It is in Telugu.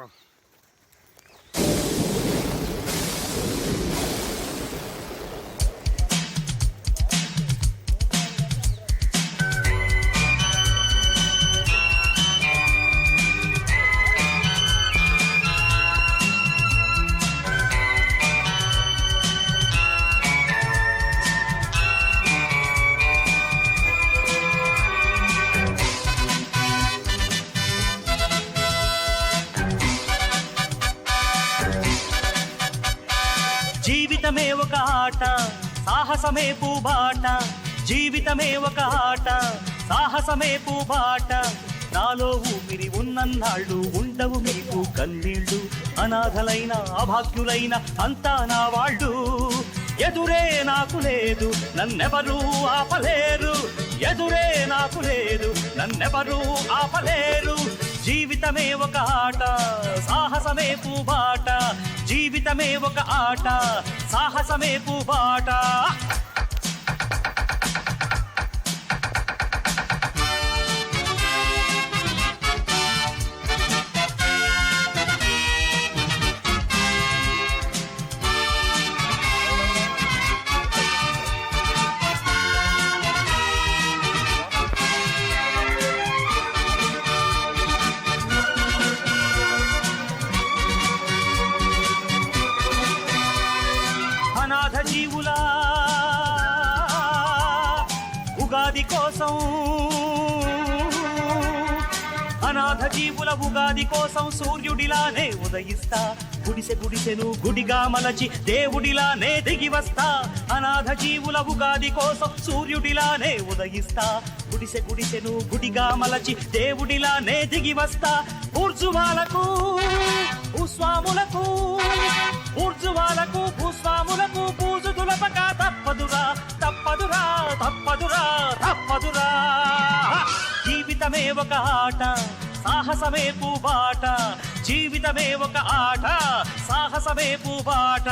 పాపం. జీవితమే ఒక ఆట సాహసమే పూబాట జీవితమే ఒక ఆట సాహసమే పూబాట నాలో ఊపిరి ఉన్నన్నాళ్ళు ఉండవు మీకు కన్నీళ్ళు అనాథలైన అభాగ్యులైన అంతా నా వాళ్ళు ఎదురే నాకు లేదు నన్నెవరూ ఆపలేరు ఎదురే నాకు లేదు నన్నెవరూ ఆపలేరు జీవితమే ఒక ఆట సాహసమే పూబాట జీవితమే ఒక ఆట సాహసమే పూబాట అనాథ జీవుల ఉగాది కోసం అనాథ జీవుల ఉగాది కోసం సూర్యుడిలానే ఉదయిస్తా గుడిసె గుడిసెను గుడిగా మలచి దేవుడిలానే దిగి వస్తా అనాథ జీవుల ఉగాది కోసం సూర్యుడిలానే ఉదయిస్తా గుడిసె గుడిసెను గుడిగా మలచి దేవుడిలానే దిగి వస్తా ఊర్జువాలకు భూస్వాములకు ఊర్జువాలకు భూస్వాములకు పూజు దులపక తప్పదురా తప్పదురా తప్పదురా తప్పదురా జీవితమే ఒక ఆట సాహసమే పూబాట జీవితమే ఒక ఆట సాహసమే పూబాట